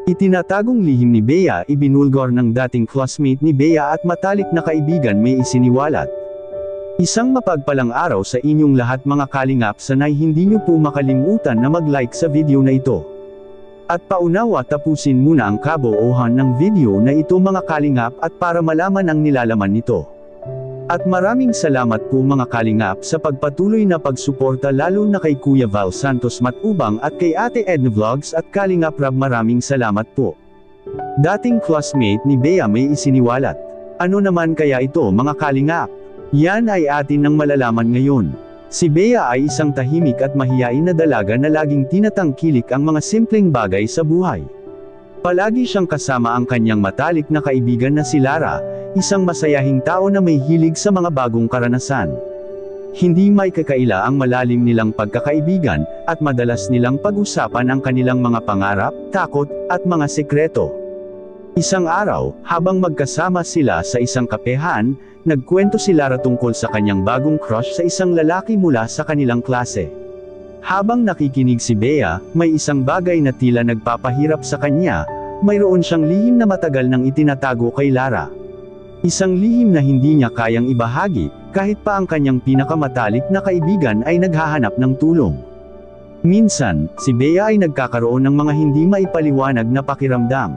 Itinatagong lihim ni Bea ibinulgor ng dating classmate ni Bea at matalik na kaibigan may isiniwalat. Isang mapagpalang araw sa inyong lahat mga kalingap, sanay hindi nyo po makalimutan na mag-like sa video na ito. At paunawa tapusin muna ang kabuuhan ng video na ito mga kalingap at para malaman ang nilalaman nito. At maraming salamat po mga kalingap sa pagpatuloy na pagsuporta lalo na kay Kuya Val Santos Matubang at kay Ate Edna Vlogs at Kalingap Rab, maraming salamat po. Dating classmate ni Bea may isiniwalat. Ano naman kaya ito mga kalingap? Yan ay atin nang malalaman ngayon. Si Bea ay isang tahimik at mahiyain na dalaga na laging tinatangkilik ang mga simpleng bagay sa buhay. Palagi siyang kasama ang kanyang matalik na kaibigan na si Lara, isang masayahing tao na may hilig sa mga bagong karanasan. Hindi may kakaila ang malalim nilang pagkakaibigan, at madalas nilang pag-usapan ang kanilang mga pangarap, takot, at mga sekreto. Isang araw, habang magkasama sila sa isang kapehan, nagkwento si Lara tungkol sa kanyang bagong crush sa isang lalaki mula sa kanilang klase. Habang nakikinig si Bea, may isang bagay na tila nagpapahirap sa kanya, mayroon siyang lihim na matagal nang itinatago kay Lara. Isang lihim na hindi niya kayang ibahagi, kahit pa ang kanyang pinakamatalik na kaibigan ay naghahanap ng tulong. Minsan, si Bea ay nagkakaroon ng mga hindi maipaliwanag na pakiramdam.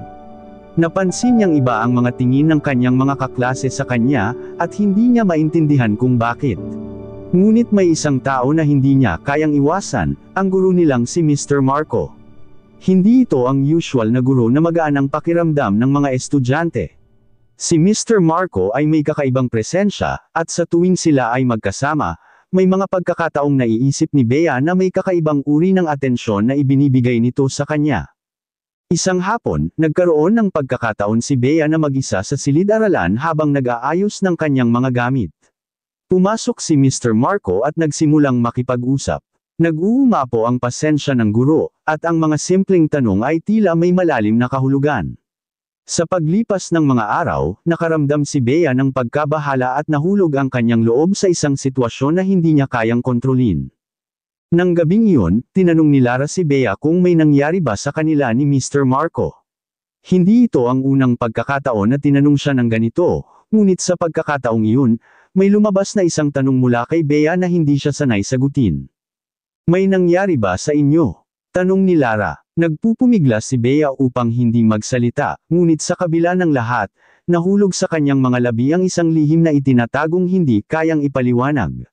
Napansin niyang iba ang mga tingin ng kanyang mga kaklase sa kanya, at hindi niya maintindihan kung bakit. Ngunit may isang tao na hindi niya kayang iwasan, ang guro nilang si Mr. Marco. Hindi ito ang usual na guro na magaan ang pakiramdam ng mga estudyante. Si Mr. Marco ay may kakaibang presensya, at sa tuwing sila ay magkasama, may mga pagkakataong naiisip ni Bea na may kakaibang uri ng atensyon na ibinibigay nito sa kanya. Isang hapon, nagkaroon ng pagkakataon si Bea na mag-isa sa silid-aralan habang nag-aayos ng kanyang mga gamit. Pumasok si Mr. Marco at nagsimulang makipag-usap. Nag-uumapo ang pasensya ng guro, at ang mga simpleng tanong ay tila may malalim na kahulugan. Sa paglipas ng mga araw, nakaramdam si Bea ng pagkabahala at nahulog ang kanyang loob sa isang sitwasyon na hindi niya kayang kontrolin. Nang gabing iyon, tinanong ni Lara si Bea kung may nangyari ba sa kanila ni Mr. Marco. Hindi ito ang unang pagkakataon na tinanong siya ng ganito, ngunit sa pagkakataong iyon, may lumabas na isang tanong mula kay Bea na hindi siya sanay sagutin. May nangyari ba sa inyo? Tanong ni Lara. Nagpupumiglas si Bea upang hindi magsalita, ngunit sa kabila ng lahat, nahulog sa kanyang mga labi ang isang lihim na itinatagong hindi kayang ipaliwanag.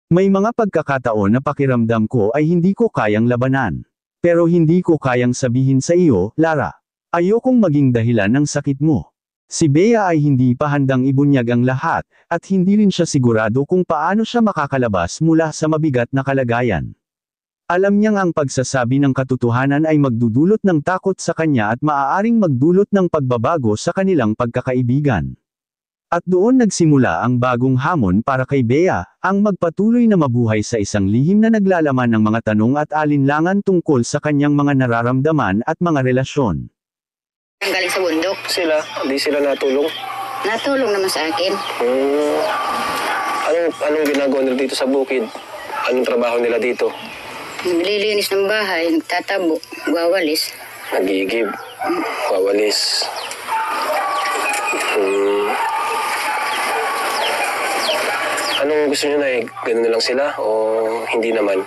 May mga pagkakataon na pakiramdam ko ay hindi ko kayang labanan. Pero hindi ko kayang sabihin sa iyo, Lara. Ayokong maging dahilan ng sakit mo. Si Bea ay hindi pa handang ibunyag ang lahat, at hindi rin siya sigurado kung paano siya makakalabas mula sa mabigat na kalagayan. Alam niyang ang pagsasabi ng katotohanan ay magdudulot ng takot sa kanya at maaaring magdulot ng pagbabago sa kanilang pagkakaibigan. At doon nagsimula ang bagong hamon para kay Bea, ang magpatuloy na mabuhay sa isang lihim na naglalaman ng mga tanong at alinlangan tungkol sa kanyang mga nararamdaman at mga relasyon. Ang galing sa bundok. Hindi sila natulong? Natulong naman sa akin. Anong ginagawa nila dito sa bukid? Anong trabaho nila dito? Naglilinis ng bahay, nagtatabo, gawalis. Nagigib, wawalis. Anong gusto nyo na ganun na lang sila o hindi naman?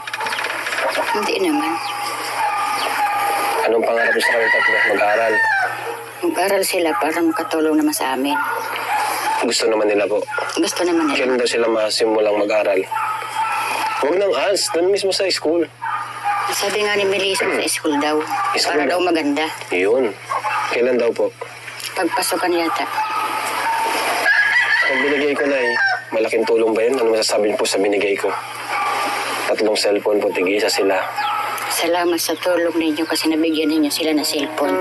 Hindi naman. Anong pangarap nyo sa kanilang tatlo? Mag-aaral? Mag-aral sila para makatulong naman sa amin. Gusto naman nila po. Gusto naman nila. Kailan daw sila masimulang mag-aral? Huwag nang ans, doon mismo sa school. Sabi nga ni Melissa sa school daw. School para daw maganda. Yun. Kailan daw po? Pagpasokan yata. Ang binigay ko na malaking tulong ba yun? Ano masasabi niyo po sa binigay ko? 3 cellphone po, tig-isa sila. Salamat sa tulong ninyo kasi nabigyan ninyo sila ng cellphone.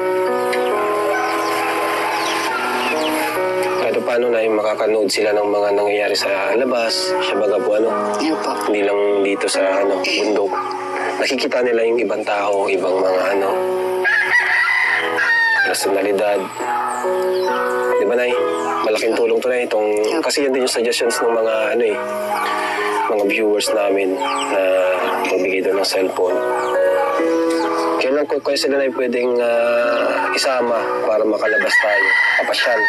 Kahit paano na makakanood sila ng mga nangyayari sa labas, siya baga po Opo. hindi lang dito sa bundok. Nakikita nila yung ibang tao, ibang mga personalidad. Di ba, Nay? Malaking tulong to na itong, kasi yan din yung suggestions ng mga mga viewers namin na magbigay doon ng cellphone. Kaya Kaya lang kaya sila na pwedeng isama para makalabas tayo. Papasyal.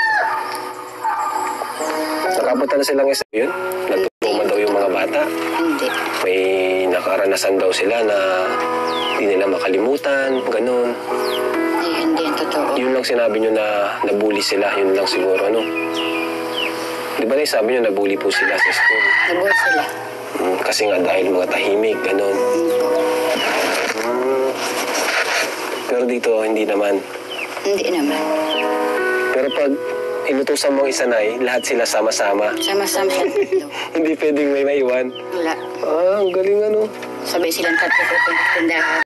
Nakapunta na silang isa yun. Natutuma daw yung mga bata. Hindi. May nakaranasan daw sila na hindi nila makalimutan. Ganun. Ay, hindi yan totoo. Yun lang sinabi nyo na nabully sila. Yun lang siguro, ano? Di ba na sabi nyo nabully po sila sa school? Nabuhay sila. Kasi nga dahil mga tahimik, ganun. Pero dito, hindi naman. Hindi naman. Pero pag inutusan mong isanay, lahat sila sama-sama. Sama-sama sila tatlo. Hindi pwedeng may maiwan. Wala. Ang galing ano. Sabay silang tatlo pupunta sa tindahan.